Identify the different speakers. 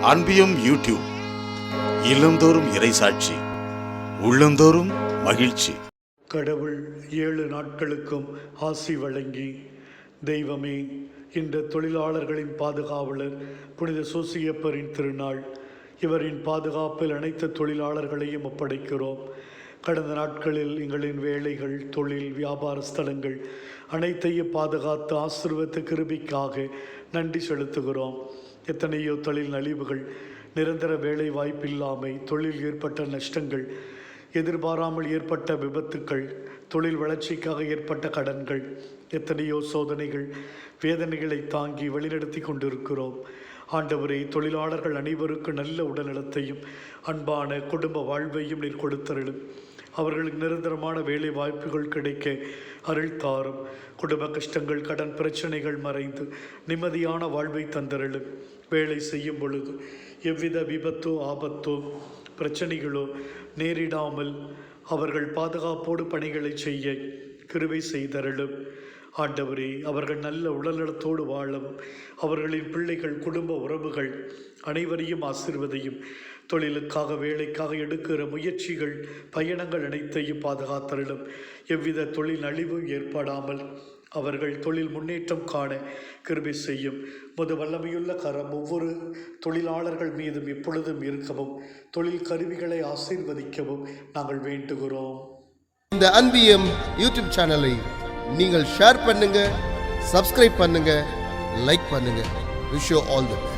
Speaker 1: அன்பியம் YouTube இல்லந்தோறும் இறைசாட்சி, உள்ளந்தோறும் மகிழ்ச்சி.
Speaker 2: கடவுள் 7 நாட்களுக்கும் ஆசி வழங்கி, தெய்வமே, இந்த தொழிலாளர்களின் பாதுகாவலர் புனித சூசியப்பரின் திருநாள். இவரின் பாதுகாப்பில் அனைத்து தொழிலாளர்களையும் ஒப்படைக்கிறோம். கடந்த நாட்களில் எங்களின் வேலைகள், தொழில், வியாபார ஸ்தலங்கள் அனைத்தையும் பாதுகாத்து ஆசீர்வதித்த கிருபைக்காக நன்றி செலுத்துகிறோம். எத்தனையோ தொழில் நலிவுகள், நிரந்தர வேலை வாய்ப்பில்லாமை, தொழில் ஏற்பட்ட நஷ்டங்கள், எதிர்பாராமல் ஏற்பட்ட விபத்துக்கள், தொழில் வளர்ச்சிக்காக ஏற்பட்ட கடன்கள், எத்தனையோ சோதனைகள், வேதனைகளை தாங்கி வழிநடத்தி கொண்டிருக்கிறோம். ஆண்டவரே, தொழிலாளர்கள் அனைவருக்கும் நல்ல உடல்நலத்தையும் அன்பான குடும்ப வாழ்வையும் நீர் கொடுத்தருளும். அவர்களுக்கு நிரந்தரமான வேலை வாய்ப்புகள் கிடைக்க அருள் தாரும். குடும்ப கஷ்டங்கள், கடன் பிரச்சனைகள் மறைந்து நிம்மதியான வாழ்வை தந்தருளும். வேலை செய்யும் பொழுது எவ்வித விபத்தோ ஆபத்தோ பிரச்சனைகளோ நேரிடாமல் அவர்கள் பாதுகாப்போடு பணிகளை செய்ய கிருபை செய்தருளும். ஆண்டவரே, அவர்கள் நல்ல உடல்நலத்தோடு வாழவும், அவர்களின் பிள்ளைகள், குடும்ப உறவுகள் அனைவரையும் ஆசீர்வதியும். தொழிலுக்காக, வேலைக்காக எடுக்கிற முயற்சிகள், பயணங்கள் அனைத்தையும் பாதுகாத்தருளும். எவ்வித தொழில் அழிவும் ஏற்படாமல் அவர்கள் தொழில் முன்னேற்றம் காண கிருபை செய்யும். வல்லமையுள்ள கரம் ஒவ்வொரு தொழிலாளர்கள் மீதும் எப்பொழுதும் இருக்கவும், தொழில் கருவிகளை ஆசீர்வதிக்கவும் நாங்கள் வேண்டுகிறோம்.
Speaker 3: இந்த அன்பியம் யூடியூப் சேனலை நீங்கள் ஷேர் பண்ணுங்க, சப்ஸ்கிரைப் பண்ணுங்க, லைக் பண்ணுங்க. Wish you all the best.